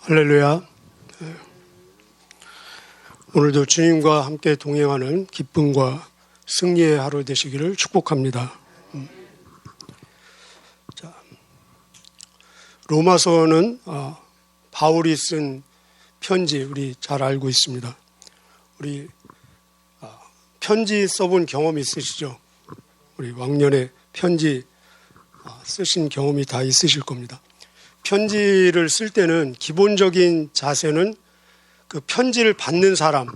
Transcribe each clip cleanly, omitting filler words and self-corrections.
할렐루야. 오늘도 주님과 함께 동행하는 기쁨과 승리의 하루 되시기를 축복합니다. 자, 로마서는 바울이 쓴 편지 우리 잘 알고 있습니다. 우리 편지 써본 경험 있으시죠? 우리 왕년에 편지 쓰신 경험이 다 있으실 겁니다. 편지를 쓸 때는 기본적인 자세는 그 편지를 받는 사람,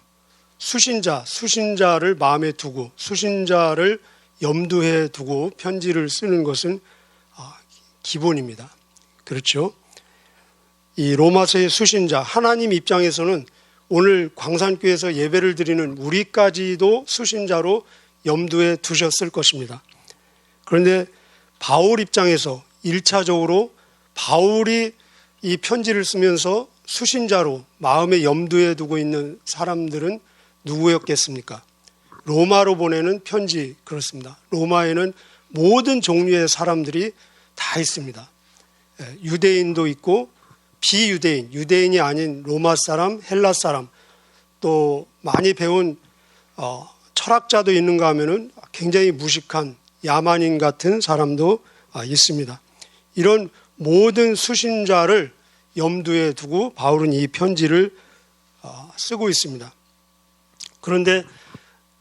수신자를 마음에 두고 수신자를 염두에 두고 편지를 쓰는 것은 기본입니다. 그렇죠? 이 로마서의 수신자, 하나님 입장에서는 오늘 광산교회에서 예배를 드리는 우리까지도 수신자로 염두에 두셨을 것입니다. 그런데 바울 입장에서 1차적으로 바울이 이 편지를 쓰면서 수신자로 마음의 염두에 두고 있는 사람들은 누구였겠습니까? 로마로 보내는 편지, 그렇습니다. 로마에는 모든 종류의 사람들이 다 있습니다. 유대인도 있고 비유대인, 유대인이 아닌 로마 사람, 헬라 사람, 또 많이 배운 철학자도 있는가 하면은 굉장히 무식한 야만인 같은 사람도 있습니다. 이런 모든 수신자를 염두에 두고 바울은 이 편지를 쓰고 있습니다. 그런데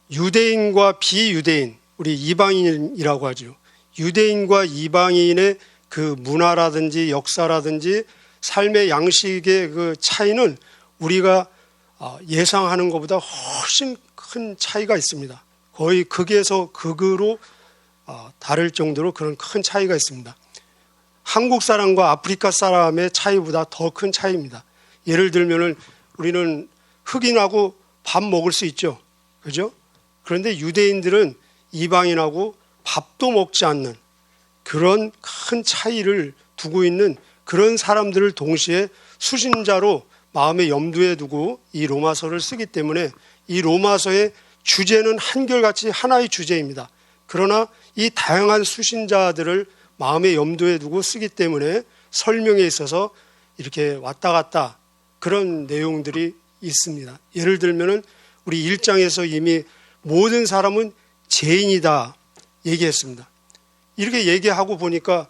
유대인과 비유대인, 우리 이방인이라고 하죠. 유대인과 이방인의 그 문화라든지 역사라든지 삶의 양식의 그 차이는 우리가 예상하는 것보다 훨씬 큰 차이가 있습니다. 거의 극에서 극으로 다를 정도로 그런 큰 차이가 있습니다. 한국 사람과 아프리카 사람의 차이보다 더 큰 차이입니다. 예를 들면은 우리는 흑인하고 밥 먹을 수 있죠. 그죠? 그런데 유대인들은 이방인하고 밥도 먹지 않는 그런 큰 차이를 두고 있는 그런 사람들을 동시에 수신자로 마음의 염두에 두고 이 로마서를 쓰기 때문에 이 로마서의 주제는 한결같이 하나의 주제입니다. 그러나 이 다양한 수신자들을 마음의 염두에 두고 쓰기 때문에 설명에 있어서 이렇게 왔다 갔다 그런 내용들이 있습니다. 예를 들면은 우리 1장에서 이미 모든 사람은 죄인이다 얘기했습니다. 이렇게 얘기하고 보니까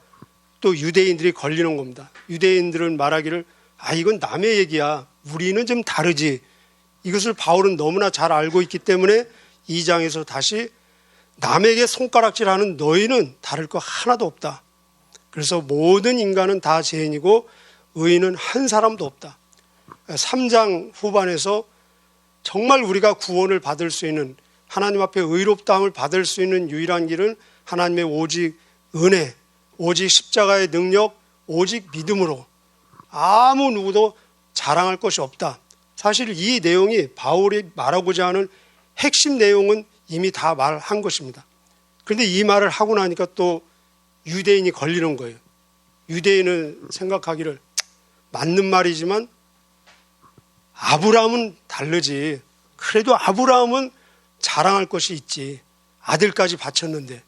또 유대인들이 걸리는 겁니다. 유대인들은 말하기를 이건 남의 얘기야. 우리는 좀 다르지. 이것을 바울은 너무나 잘 알고 있기 때문에 2장에서 다시 남에게 손가락질하는 너희는 다를 거 하나도 없다. 그래서 모든 인간은 다 죄인이고 의인은 한 사람도 없다. 3장 후반에서 정말 우리가 구원을 받을 수 있는 하나님 앞에 의롭다함을 받을 수 있는 유일한 길은 하나님의 오직 은혜, 오직 십자가의 능력, 오직 믿음으로 아무 누구도 자랑할 것이 없다. 사실 이 내용이 바울이 말하고자 하는 핵심 내용은 이미 다 말한 것입니다. 그런데 이 말을 하고 나니까 또 유대인이 걸리는 거예요. 유대인은 생각하기를 맞는 말이지만 아브라함은 다르지. 그래도 아브라함은 자랑할 것이 있지. 아들까지 바쳤는데.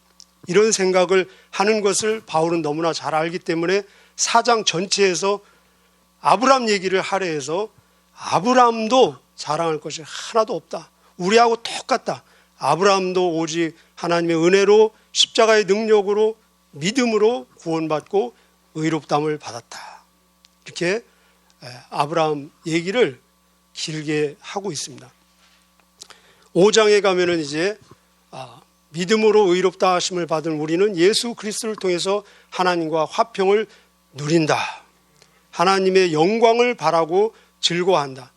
이런 생각을 하는 것을 바울은 너무나 잘 알기 때문에 4장 전체에서 아브라함 얘기를 하려 해서 아브라함도 자랑할 것이 하나도 없다. 우리하고 똑같다. 아브라함도 오직 하나님의 은혜로 십자가의 능력으로 믿음으로 구원받고 의롭다함을 받았다. 이렇게 아브라함 얘기를 길게 하고 있습니다. 5장에 가면은 이제 믿음으로 의롭다 하심을 받은 우리는 예수 그리스도를 통해서 하나님과 화평을 누린다. 하나님의 영광을 바라고 즐거워한다.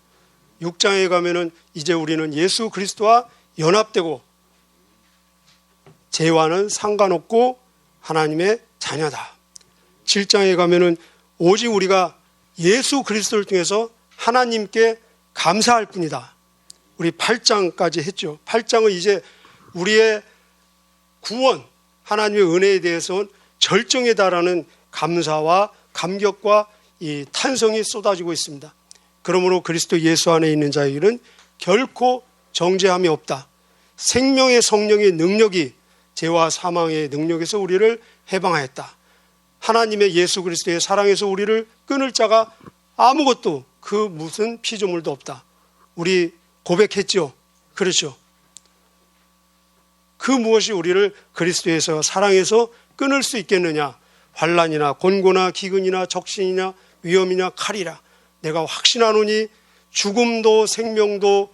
6장에 가면은 이제 우리는 예수 그리스도와 연합되고 죄와는 상관없고 하나님의 자녀다. 7장에 가면은 오직 우리가 예수 그리스도를 통해서 하나님께 감사할 뿐이다. 우리 8장까지 했죠. 8장은 이제 우리의 구원, 하나님의 은혜에 대해서 절정에 달하는 감사와 감격과 이 탄성이 쏟아지고 있습니다. 그러므로 그리스도 예수 안에 있는 자에게는 결코 정죄함이 없다. 생명의 성령의 능력이 죄와 사망의 능력에서 우리를 해방하였다. 하나님의 예수 그리스도의 사랑에서 우리를 끊을 자가 아무것도 그 무슨 피조물도 없다. 우리 고백했죠. 그렇죠. 그 무엇이 우리를 그리스도에서 사랑해서 끊을 수 있겠느냐. 환난이나 곤고나 기근이나 적신이나 위험이나 칼이라. 내가 확신하노니 죽음도 생명도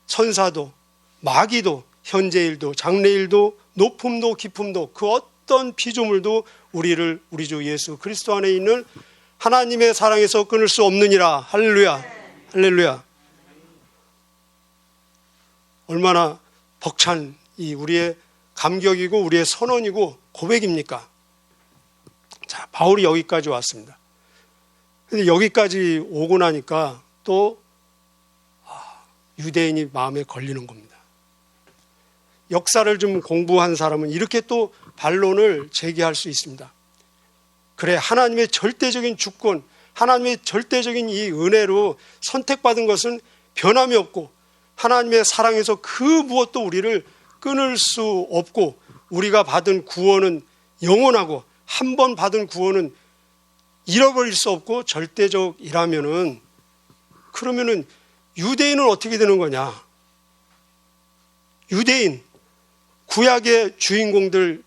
천사도 마귀도 현재일도 장래일도 높음도 깊음도 그 어떤 피조물도 우리를 우리 주 예수 그리스도 안에 있는 하나님의 사랑에서 끊을 수 없느니라. 할렐루야. 할렐루야. 얼마나 벅찬 이 우리의 감격이고 우리의 선언이고 고백입니까? 자, 바울이 여기까지 왔습니다. 근데 여기까지 오고 나니까 또 유대인이 마음에 걸리는 겁니다. 역사를 좀 공부한 사람은 이렇게 또 반론을 제기할 수 있습니다. 그래, 하나님의 절대적인 주권, 하나님의 절대적인 이 은혜로 선택받은 것은 변함이 없고 하나님의 사랑에서 그 무엇도 우리를 끊을 수 없고 우리가 받은 구원은 영원하고 한 번 받은 구원은 잃어버릴 수 없고 절대적이라면은 그러면은 유대인은 어떻게 되는 거냐? 유대인, 구약의 주인공들,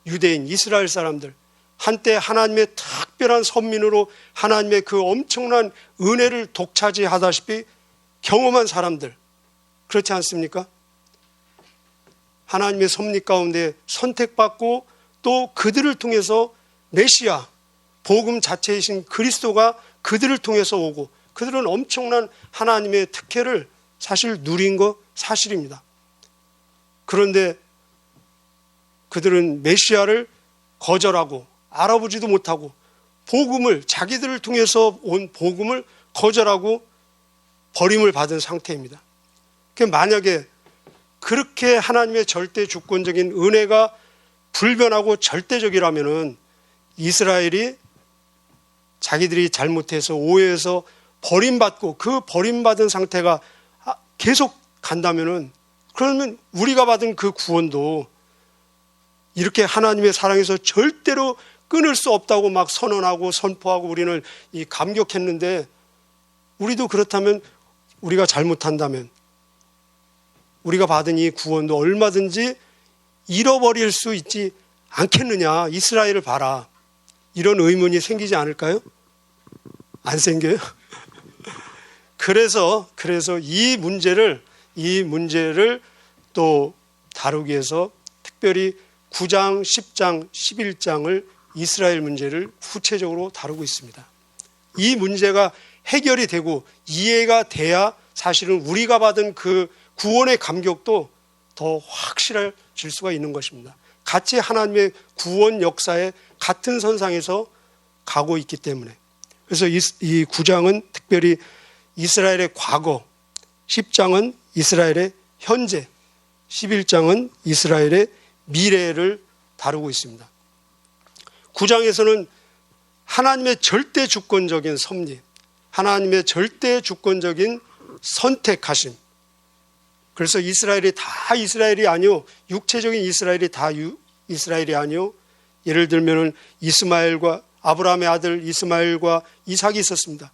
유대인, 이스라엘 사람들, 한때 하나님의 특별한 선민으로 하나님의 그 엄청난 은혜를 독차지하다시피 경험한 사람들, 그렇지 않습니까? 하나님의 섭리 가운데 선택받고 또 그들을 통해서 메시아, 복음 자체이신 그리스도가 그들을 통해서 오고 그들은 엄청난 하나님의 특혜를 사실 누린 거 사실입니다. 그런데 그들은 메시아를 거절하고 알아보지도 못하고 복음을 자기들을 통해서 온 복음을 거절하고 버림을 받은 상태입니다. 만약에 그렇게 하나님의 절대 주권적인 은혜가 불변하고 절대적이라면은 이스라엘이 자기들이 잘못해서 오해해서 버림받고 그 버림받은 상태가 계속 간다면은 그러면 우리가 받은 그 구원도 이렇게 하나님의 사랑에서 절대로 끊을 수 없다고 막 선언하고 선포하고 우리는 이 감격했는데 우리도 그렇다면 우리가 잘못한다면 우리가 받은 이 구원도 얼마든지 잃어버릴 수 있지 않겠느냐. 이스라엘을 봐라. 이런 의문이 생기지 않을까요? 안 생겨요? 그래서 이 문제를 또 다루기 위해서 특별히 9장, 10장, 11장을 이스라엘 문제를 구체적으로 다루고 있습니다. 이 문제가 해결이 되고 이해가 돼야 사실은 우리가 받은 그 구원의 감격도 더 확실해질 수가 있는 것입니다. 같이 하나님의 구원 역사에 같은 선상에서 가고 있기 때문에. 그래서 이 9장은 특별히 이스라엘의 과거, 10장은 이스라엘의 현재, 11장은 이스라엘의 미래를 다루고 있습니다. 9장에서는 하나님의 절대 주권적인 섭리, 하나님의 절대 주권적인 선택하심. 그래서 이스라엘이 다 이스라엘이 아니요, 육체적인 이스라엘이 다 이스라엘이 아니요. 예를 들면은 이스마엘과 아브라함의 아들 이스마엘과 이삭이 있었습니다.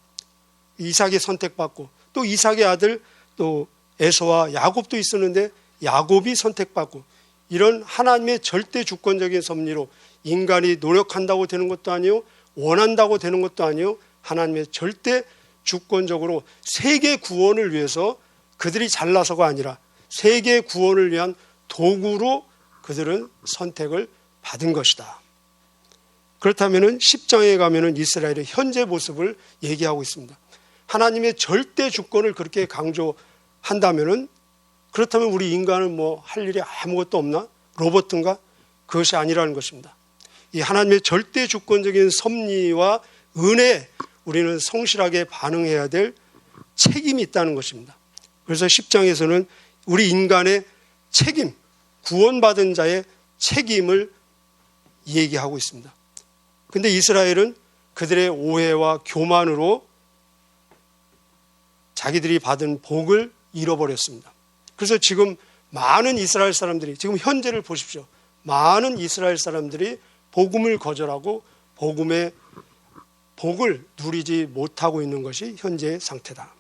이삭이 선택받고 또 이삭의 아들 또 에서와 야곱도 있었는데 야곱이 선택받고 이런 하나님의 절대 주권적인 섭리로 인간이 노력한다고 되는 것도 아니요, 원한다고 되는 것도 아니요, 하나님의 절대 주권적으로 세계 구원을 위해서 그들이 잘나서가 아니라 세계 구원을 위한 도구로 그들은 선택을 받은 것이다. 그렇다면 10장에 가면 이스라엘의 현재 모습을 얘기하고 있습니다. 하나님의 절대 주권을 그렇게 강조한다면 그렇다면 우리 인간은 뭐 할 일이 아무것도 없나? 로봇인가? 그것이 아니라는 것입니다. 이 하나님의 절대 주권적인 섭리와 은혜에 우리는 성실하게 반응해야 될 책임이 있다는 것입니다. 그래서 10장에서는 우리 인간의 책임, 구원받은 자의 책임을 얘기하고 있습니다. 그런데 이스라엘은 그들의 오해와 교만으로 자기들이 받은 복을 잃어버렸습니다. 그래서 지금 많은 이스라엘 사람들이, 지금 현재를 보십시오. 많은 이스라엘 사람들이 복음을 거절하고 복을 누리지 못하고 있는 것이 현재의 상태다.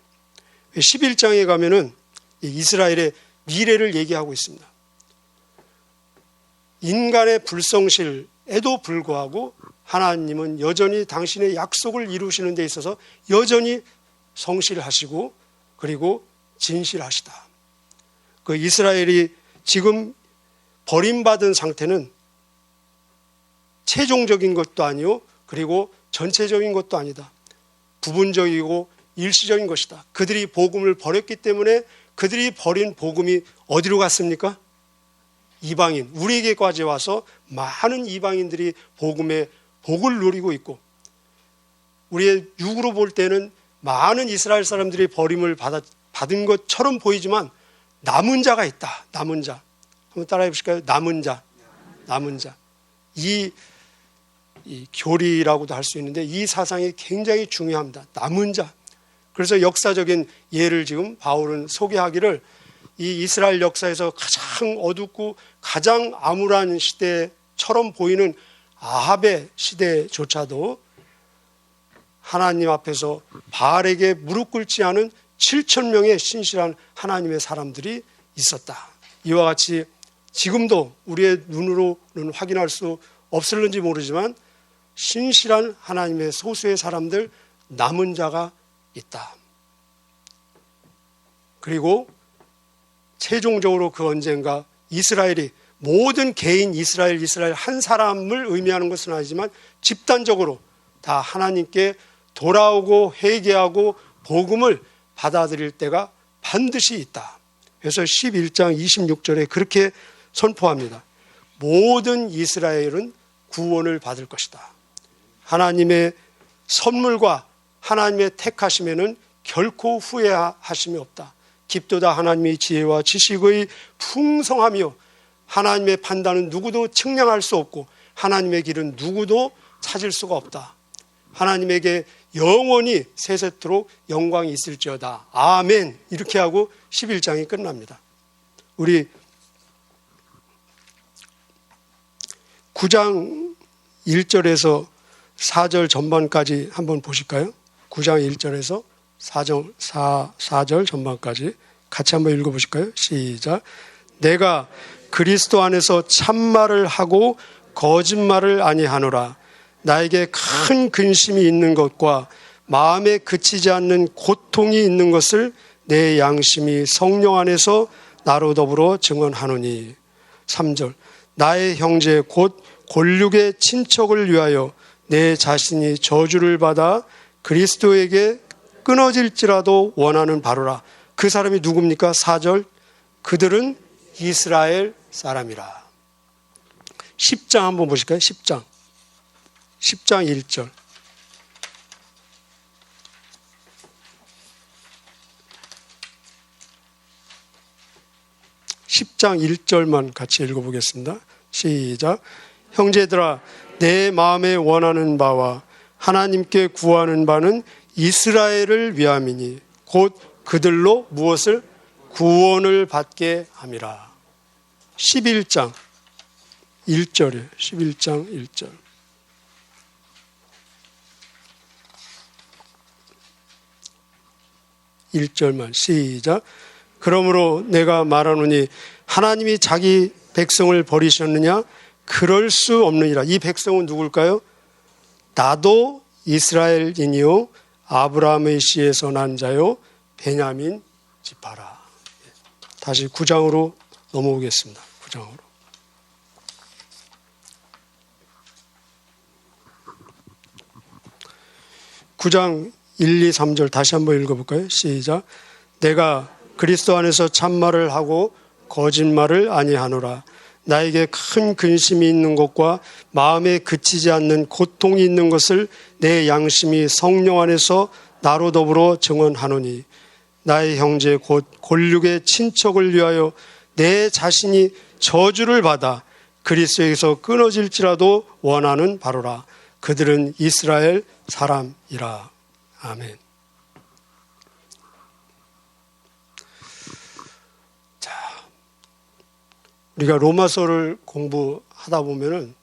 11장에 가면은 이스라엘의 미래를 얘기하고 있습니다. 인간의 불성실에도 불구하고 하나님은 여전히 당신의 약속을 이루시는 데 있어서 여전히 성실하시고 그리고 진실하시다. 그 이스라엘이 지금 버림받은 상태는 최종적인 것도 아니요, 그리고 전체적인 것도 아니다. 부분적이고 일시적인 것이다. 그들이 복음을 버렸기 때문에 그들이 버린 복음이 어디로 갔습니까? 이방인, 우리에게까지 와서 많은 이방인들이 복음의 복을 누리고 있고, 우리의 육으로 볼 때는 많은 이스라엘 사람들이 버림을 받은 것처럼 보이지만 남은 자가 있다. 남은 자. 한번 따라해 보실까요? 남은 자. 남은 자. 이 교리라고도 할 수 있는데 이 사상이 굉장히 중요합니다. 남은 자. 그래서 역사적인 예를 지금 바울은 소개하기를 이 이스라엘 역사에서 가장 어둡고 가장 암울한 시대처럼 보이는 아합의 시대조차도 하나님 앞에서 바알에게 무릎 꿇지 않은 7,000명의 신실한 하나님의 사람들이 있었다. 이와 같이 지금도 우리의 눈으로는 확인할 수 없을는지 모르지만 신실한 하나님의 소수의 사람들, 남은 자가 있다. 그리고 최종적으로 그 언젠가 이스라엘이 모든 개인 이스라엘 한 사람을 의미하는 것은 아니지만 집단적으로 다 하나님께 돌아오고 회개하고 복음을 받아들일 때가 반드시 있다. 그래서 11장 26절에 그렇게 선포합니다. 모든 이스라엘은 구원을 받을 것이다. 하나님의 선물과 하나님의 택하심에는 결코 후회하심이 없다. 깊도다 하나님의 지혜와 지식의 풍성하며 하나님의 판단은 누구도 측량할 수 없고 하나님의 길은 누구도 찾을 수가 없다. 하나님에게 영원히 세세토록 영광이 있을지어다. 아멘. 이렇게 하고 11장이 끝납니다. 우리 9장 1절에서 4절 전반까지 한번 보실까요? 9장 1절에서 4절 전반까지 같이 한번 읽어보실까요? 시작. 내가 그리스도 안에서 참말을 하고 거짓말을 아니하노라. 나에게 큰 근심이 있는 것과 마음에 그치지 않는 고통이 있는 것을 내 양심이 성령 안에서 나로 더불어 증언하노니. 3절. 나의 형제 곧 골육의 친척을 위하여 내 자신이 저주를 받아 그리스도에게 끊어질지라도 원하는 바로라. 그 사람이 누굽니까? 4절. 그들은 이스라엘 사람이라. 10장 한번 보실까요? 10장 1절. 10장 1절만 같이 읽어보겠습니다. 시작. 형제들아, 내 마음에 원하는 바와 하나님께 구하는 바는 이스라엘을 위함이니 곧 그들로 무엇을? 구원을 받게 함이라. 11장 1절이에요. 11장 1절. (1절만) 시작. 그러므로 내가 말하노니 하나님이 자기 백성을 버리셨느냐? 그럴 수 없느니라. 이 백성은 누굴까요? 나도 이스라엘인이요 아브라함의 씨에서 난 자요 베냐민 지파라. 다시 9장으로 넘어오겠습니다. 9장으로. (9장) 1, 2, 3절 다시 한번 읽어볼까요? 시작. 내가 그리스도 안에서 참말을 하고 거짓말을 아니하노라. 나에게 큰 근심이 있는 것과 마음에 그치지 않는 고통이 있는 것을 내 양심이 성령 안에서 나로 더불어 증언하노니. 나의 형제 곧 골육의 친척을 위하여 내 자신이 저주를 받아 그리스도에게서 끊어질지라도 원하는 바로라. 그들은 이스라엘 사람이라. 아멘. 자, 우리가 로마서를 공부하다 보면은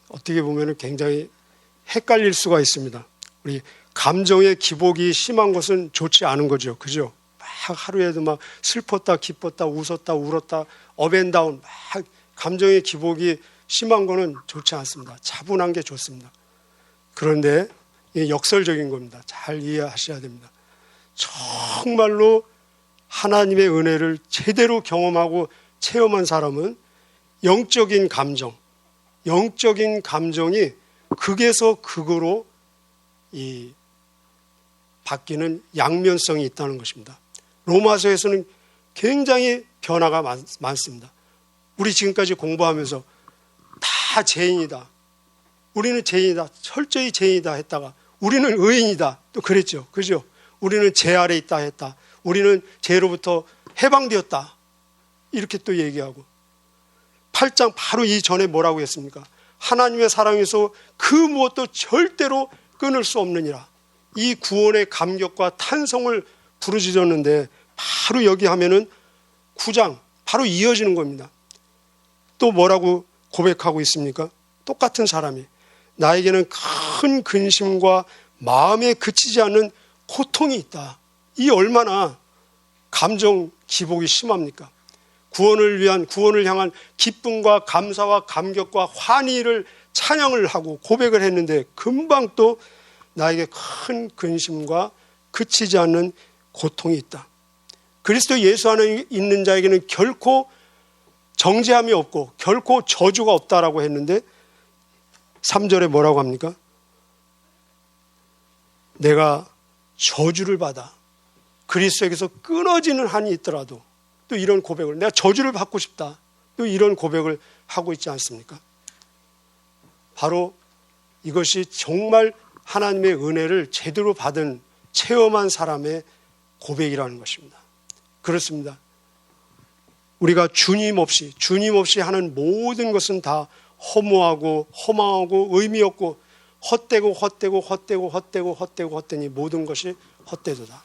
어떻게 보면은 굉장히 헷갈릴 수가 있습니다. 우리 감정의 기복이 심한 것은 좋지 않은 거죠. 그죠? 막 하루에도 막 슬펐다, 기뻤다, 웃었다, 울었다, 업앤다운, 막 감정의 기복이 심한 거는 좋지 않습니다. 차분한 게 좋습니다. 그런데 이게 역설적인 겁니다. 잘 이해하셔야 됩니다. 정말로 하나님의 은혜를 제대로 경험하고 체험한 사람은 영적인 감정이 극에서 극으로 바뀌는 양면성이 있다는 것입니다. 로마서에서는 굉장히 변화가 많습니다. 우리 지금까지 공부하면서 다 죄인이다. 우리는 죄인이다. 철저히 죄인이다 했다가 우리는 의인이다. 또 그랬죠. 그죠? 우리는 죄 아래 있다 했다. 우리는 죄로부터 해방되었다. 이렇게 또 얘기하고 8장 바로 이전에 뭐라고 했습니까? 하나님의 사랑에서 그 무엇도 절대로 끊을 수 없느니라. 이 구원의 감격과 탄성을 부르짖었는데 바로 여기 하면은 9장 바로 이어지는 겁니다. 또 뭐라고 고백하고 있습니까? 똑같은 사람이 나에게는 큰 근심과 마음에 그치지 않는 고통이 있다. 이 얼마나 감정 기복이 심합니까? 구원을 향한 기쁨과 감사와 감격과 환희를 찬양을 하고 고백을 했는데 금방 또 나에게 큰 근심과 그치지 않는 고통이 있다. 그리스도 예수 안에 있는 자에게는 결코 정죄함이 없고 결코 저주가 없다라고 했는데 3절에 뭐라고 합니까? 내가 저주를 받아 그리스도에게서 끊어지는 한이 있더라도 또 이런 고백을 내가 저주를 받고 싶다. 또 이런 고백을 하고 있지 않습니까? 바로 이것이 정말 하나님의 은혜를 제대로 받은 체험한 사람의 고백이라는 것입니다. 그렇습니다. 우리가 주님 없이 하는 모든 것은 다 허무하고 허망하고 의미 없고 헛되니 모든 것이 헛되도다.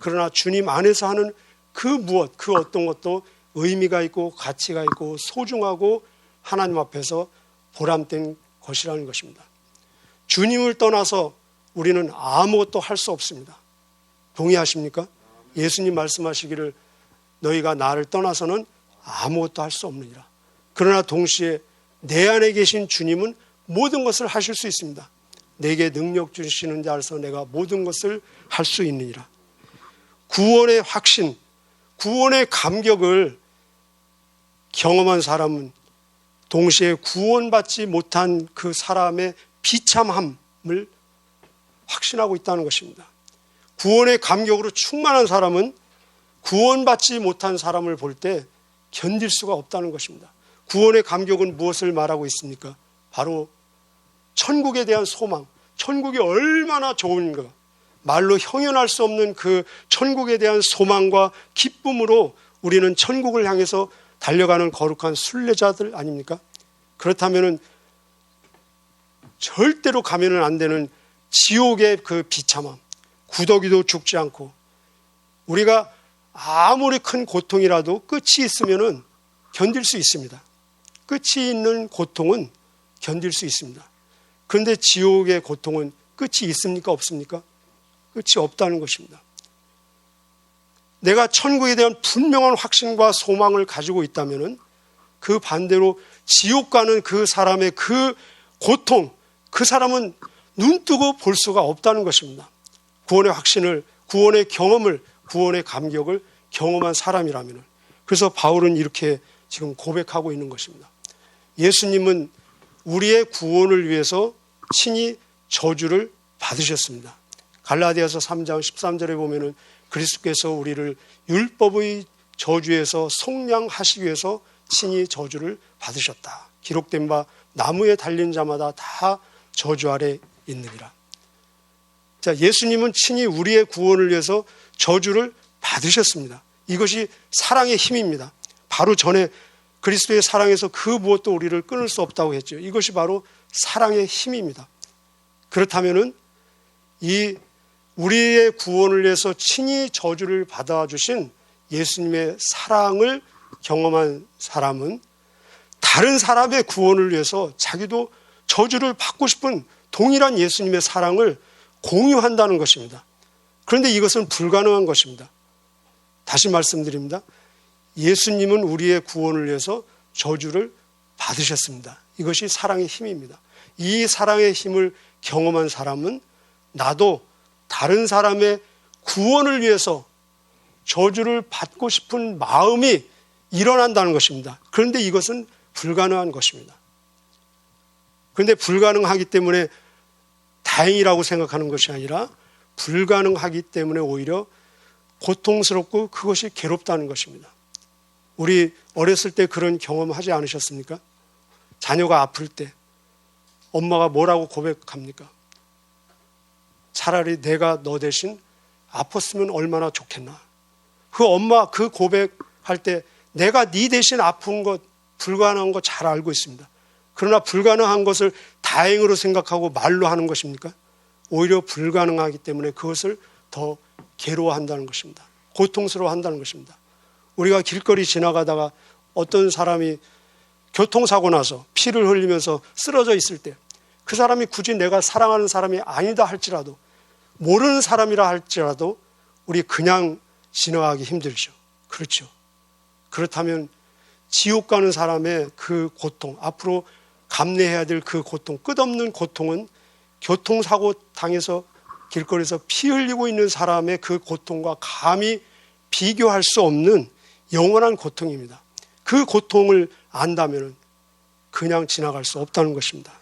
그러나 주님 안에서 하는 그 무엇, 그 어떤 것도 의미가 있고 가치가 있고 소중하고 하나님 앞에서 보람된 것이라는 것입니다. 주님을 떠나서 우리는 아무것도 할 수 없습니다. 동의하십니까? 예수님 말씀하시기를 너희가 나를 떠나서는 아무것도 할 수 없느니라. 그러나 동시에 내 안에 계신 주님은 모든 것을 하실 수 있습니다. 내게 능력 주시는 자로서 내가 모든 것을 할 수 있느니라. 구원의 확신, 구원의 감격을 경험한 사람은 동시에 구원받지 못한 그 사람의 비참함을 확신하고 있다는 것입니다. 구원의 감격으로 충만한 사람은 구원받지 못한 사람을 볼 때 견딜 수가 없다는 것입니다. 구원의 감격은 무엇을 말하고 있습니까? 바로 천국에 대한 소망, 천국이 얼마나 좋은가, 말로 형용할 수 없는 그 천국에 대한 소망과 기쁨으로 우리는 천국을 향해서 달려가는 거룩한 순례자들 아닙니까? 그렇다면 절대로 가면은 안 되는 지옥의 그 비참함, 구더기도 죽지 않고 우리가 아무리 큰 고통이라도 끝이 있으면은 견딜 수 있습니다. 끝이 있는 고통은 견딜 수 있습니다. 그런데 지옥의 고통은 끝이 있습니까? 없습니까? 끝이 없다는 것입니다. 내가 천국에 대한 분명한 확신과 소망을 가지고 있다면은 그 반대로 지옥 가는 그 사람의 그 고통, 그 사람은 눈뜨고 볼 수가 없다는 것입니다. 구원의 확신을, 구원의 경험을, 구원의 감격을 경험한 사람이라면. 그래서 바울은 이렇게 지금 고백하고 있는 것입니다. 예수님은 우리의 구원을 위해서 친히 저주를 받으셨습니다. 갈라디아서 3장 13절에 보면은 그리스도께서 우리를 율법의 저주에서 속량하시기 위해서 친히 저주를 받으셨다. 기록된 바 나무에 달린 자마다 다 저주 아래 있느니라. 자, 예수님은 친히 우리의 구원을 위해서 저주를 받으셨습니다. 이것이 사랑의 힘입니다. 바로 전에 그리스도의 사랑에서 그 무엇도 우리를 끊을 수 없다고 했죠. 이것이 바로 사랑의 힘입니다. 그렇다면은 이 우리의 구원을 위해서 친히 저주를 받아주신 예수님의 사랑을 경험한 사람은 다른 사람의 구원을 위해서 자기도 저주를 받고 싶은 동일한 예수님의 사랑을 공유한다는 것입니다. 그런데 이것은 불가능한 것입니다. 다시 말씀드립니다. 예수님은 우리의 구원을 위해서 저주를 받으셨습니다. 이것이 사랑의 힘입니다. 이 사랑의 힘을 경험한 사람은 나도 다른 사람의 구원을 위해서 저주를 받고 싶은 마음이 일어난다는 것입니다. 그런데 이것은 불가능한 것입니다. 그런데 불가능하기 때문에 다행이라고 생각하는 것이 아니라 불가능하기 때문에 오히려 고통스럽고 그것이 괴롭다는 것입니다. 우리 어렸을 때 그런 경험하지 않으셨습니까? 자녀가 아플 때 엄마가 뭐라고 고백합니까? 차라리 내가 너 대신 아팠으면 얼마나 좋겠나. 그 엄마 그 고백할 때 내가 네 대신 아픈 것, 불가능한 것 잘 알고 있습니다. 그러나 불가능한 것을 다행으로 생각하고 말로 하는 것입니까? 오히려 불가능하기 때문에 그것을 더 괴로워한다는 것입니다. 고통스러워한다는 것입니다. 우리가 길거리 지나가다가 어떤 사람이 교통사고 나서 피를 흘리면서 쓰러져 있을 때 그 사람이 굳이 내가 사랑하는 사람이 아니다 할지라도 모르는 사람이라 할지라도 우리 그냥 지나가기 힘들죠. 그렇죠. 그렇다면 지옥 가는 사람의 그 고통, 앞으로 감내해야 될 그 고통, 끝없는 고통은 교통사고 당해서 길거리에서 피 흘리고 있는 사람의 그 고통과 감히 비교할 수 없는 영원한 고통입니다. 그 고통을 안다면 그냥 지나갈 수 없다는 것입니다.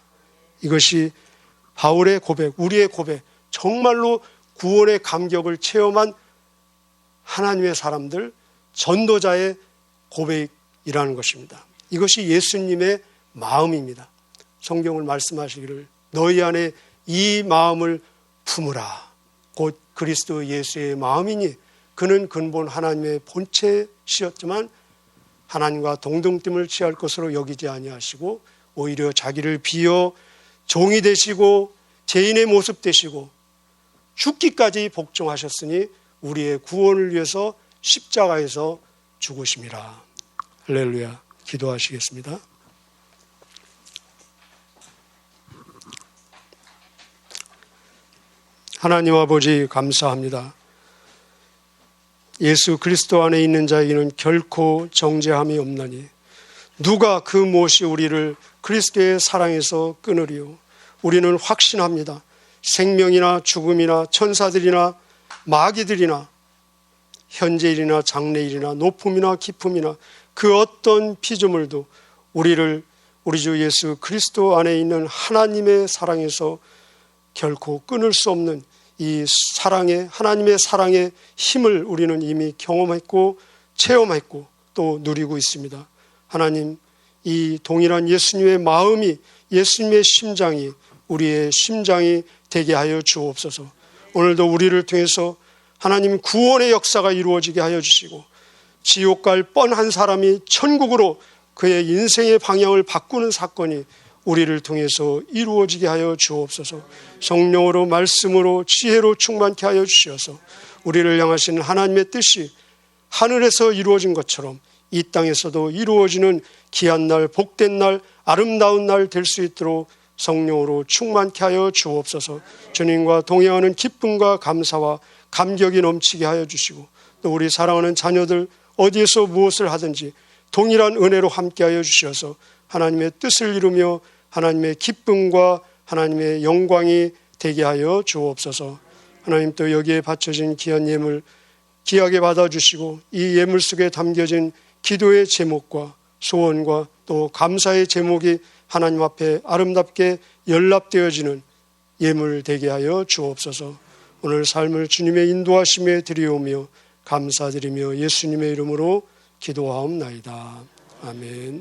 이것이 바울의 고백, 우리의 고백, 정말로 구원의 감격을 체험한 하나님의 사람들, 전도자의 고백이라는 것입니다. 이것이 예수님의 마음입니다. 성경을 말씀하시기를 너희 안에 이 마음을 품으라. 곧 그리스도 예수의 마음이니 그는 근본 하나님의 본체시였지만 하나님과 동등됨을 취할 것으로 여기지 아니하시고 오히려 자기를 비어 종이 되시고 죄인의 모습 되시고 죽기까지 복종하셨으니 우리의 구원을 위해서 십자가에서 죽으심이라. 할렐루야. 기도하시겠습니다. 하나님 아버지 감사합니다. 예수 그리스도 안에 있는 자에게는 결코 정죄함이 없나니 누가 그 무엇이 우리를 그리스도의 사랑에서 끊으리요. 우리는 확신합니다. 생명이나 죽음이나 천사들이나 마귀들이나 현재일이나 장래일이나 높음이나 깊음이나 그 어떤 피조물도 우리를 우리 주 예수 그리스도 안에 있는 하나님의 사랑에서 결코 끊을 수 없는 이 사랑의 하나님의 사랑의 힘을 우리는 이미 경험했고 체험했고 또 누리고 있습니다. 하나님, 이 동일한 예수님의 마음이 예수님의 심장이 우리의 심장이 되게 하여 주옵소서. 오늘도 우리를 통해서 하나님 구원의 역사가 이루어지게 하여 주시고 지옥 갈 뻔한 사람이 천국으로 그의 인생의 방향을 바꾸는 사건이 우리를 통해서 이루어지게 하여 주옵소서. 성령으로 말씀으로 지혜로 충만케 하여 주셔서 우리를 향하신 하나님의 뜻이 하늘에서 이루어진 것처럼 이 땅에서도 이루어지는 귀한 날, 복된 날, 아름다운 날 될 수 있도록 성령으로 충만케 하여 주옵소서. 주님과 동행하는 기쁨과 감사와 감격이 넘치게 하여 주시고 또 우리 사랑하는 자녀들 어디에서 무엇을 하든지 동일한 은혜로 함께 하여 주셔서 하나님의 뜻을 이루며 하나님의 기쁨과 하나님의 영광이 되게 하여 주옵소서. 하나님 또 여기에 바쳐진 귀한 예물 귀하게 받아주시고 이 예물 속에 담겨진 기도의 제목과 소원과 또 감사의 제목이 하나님 앞에 아름답게 연락되어지는 예물 되게 하여 주옵소서. 오늘 삶을 주님의 인도하심에 드리오며 감사드리며 예수님의 이름으로 기도하옵나이다. 아멘.